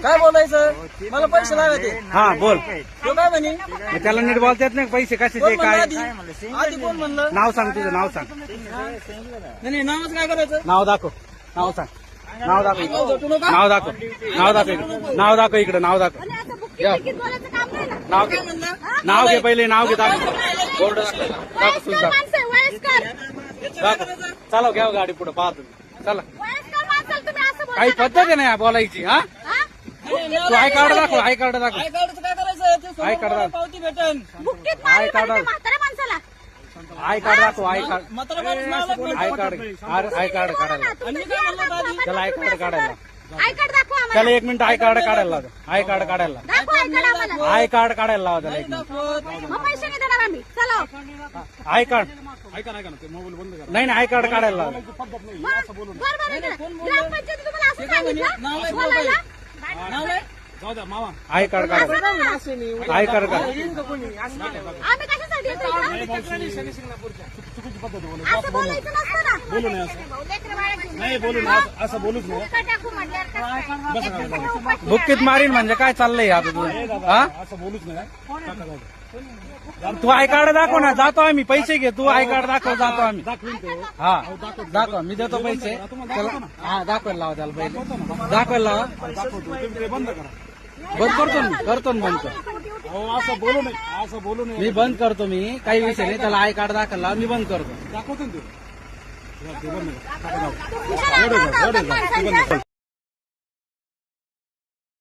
काय बोलायचं मला पैसे लागायचे. हा बोल. तो काय म्हणे मग त्याला नीट बोलता येत नाही पैसे कशाचे कोण म्हणलं काय. आधी कोण म्हणलं. नाव सांग तुझं, नाव सांग. नाही नावच काय करायचं. नाव दाखव, नाव सांग. नाव दाखव, झोटू नका. नाव दाखव, नाव दाखव इकडे, नाव दाखव इकडे, नाव दाखव. नाव घे, नाव घे पहिले, नाव घे. दाखव बोर्ड दाखव, सूज दाखव. दाखव. चला घ्या गाडी पुढे पाहतो. चला काही पद्धत आहे ना बोलायची. हा तू आय कार्ड दाखव, आय कार्ड दाखव. आय कार्डचं काय करायचं. आय कार्ड दाखव. पावती भेटन. आय कार्ड दाखव, आय कार्ड दाखव, आय कार्ड, म्हातारा माणूस नाव लागलं. आय कार्ड, आय कार्ड काढायला. आणि मी काय म्हणलं आधी. त्याला आय कार्ड काढायला. आय कार्ड दाखवा आम्हाला. त्याला 1 मिनिट आय कार्ड काढायला लावा. आय कार्ड काढायला, दाखवा आय कार्ड आम्हाला. आय कार्ड काढायला लावा त्याला 1 मिनिट. मग पैसे नाही देणार आम्ही. चला आय कार्ड नाही नाही, आय कार्ड काढायला लावा. बरोबर आहे का? ग्रामपंचायती तुम्हाला असं सांगितलं बोलायला? नाव आहे. आय कार्ड काढायला, आय कार्ड काढ. आम्ही कशासाठी येतो इकडं? असं बोलायचं नसतं ना. बोलू नये नाही बोलू ना असं बोलूच नाही. टाकू म्हटल्यावर बुक्कीत मारीन म्हणजे काय चाललंय आता तुझं. हा असं बोलूच नाही. तू आय कार्ड दाखव ना, जातो आम्ही. पैसे घे, तू आय कार्ड दाखव, जातो आम्ही. हा दाखव, मी देतो पैसे. हा दाखवायला लावा त्याला पहिले, दाखवायला लावा. बंद करा. बंद करतो मी, करतो ना बंद कर. असं बोलू नये, असं बोलू नये. मी बंद करतो. मी काही विषय नाही, त्याला आय कार्ड दाखवायला मी बंद करतो. दाखवतो ना ते. बंद करा. तुमच्या